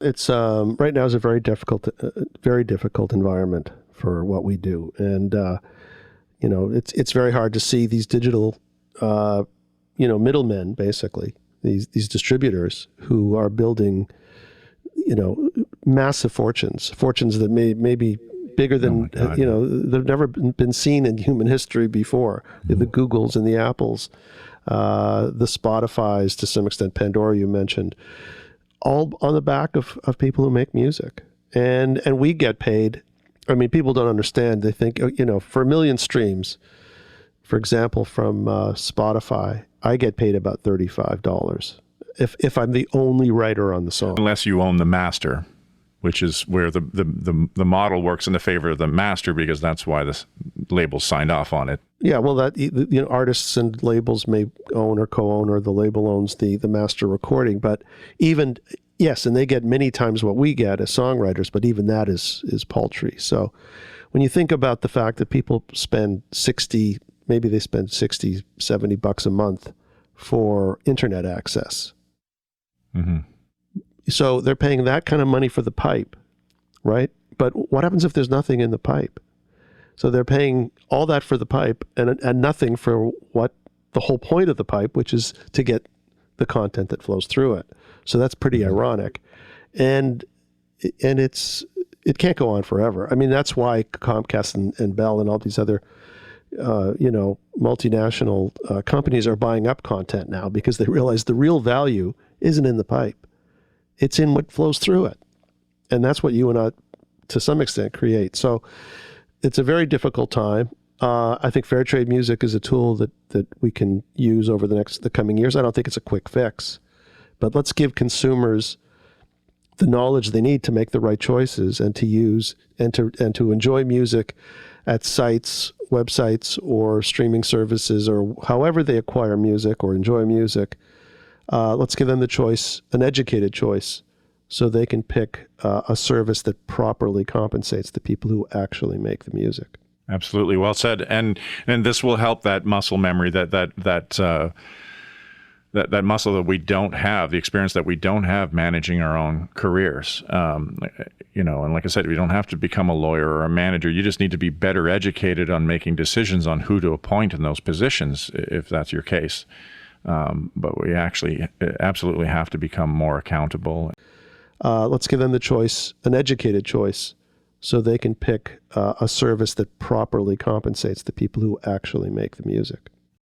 It's right now is a very difficult environment for what we do, and it's very hard to see these digital, middlemen, basically these distributors who are building, massive fortunes that may be bigger than they've never been seen in human history before. The Googles and the Apples, the Spotifys, to some extent, Pandora you mentioned, all on the back of people who make music. And we get paid. I mean, people don't understand. They think, for 1 million streams, for example, from Spotify, I get paid about $35 if I'm the only writer on the song. Unless you own the master, which is where the model works in the favor of the master, because that's why the label signed off on it. Yeah, well, that artists and labels may own or co-own, or the label owns the master recording. But even yes, and they get many times what we get as songwriters, but even that is paltry. So when you think about the fact that people spend maybe they spend $60, $70 a month for internet access. Mm-hmm. So they're paying that kind of money for the pipe, right? But what happens if there's nothing in the pipe? So they're paying all that for the pipe and nothing for what the whole point of the pipe, which is to get the content that flows through it. So that's pretty ironic. And it can't go on forever. I mean, that's why Comcast and Bell and all these other multinational companies are buying up content now, because they realize the real value isn't in the pipe. It's in what flows through it. And that's what you and I, to some extent, create. So it's a very difficult time. I think fair trade music is a tool that we can use over the coming years. I don't think it's a quick fix, but let's give consumers the knowledge they need to make the right choices and to use and to enjoy music at sites, websites, or streaming services, or however they acquire music or enjoy music. Let's give them the choice, an educated choice, so they can pick a service that properly compensates the people who actually make the music. Absolutely, well said. And this will help that muscle memory, that muscle that we don't have, the experience that we don't have managing our own careers. And like I said, we don't have to become a lawyer or a manager. You just need to be better educated on making decisions on who to appoint in those positions, if that's your case. But we actually absolutely have to become more accountable. Let's give them the choice, an educated choice, so they can pick a service that properly compensates the people who actually make the music.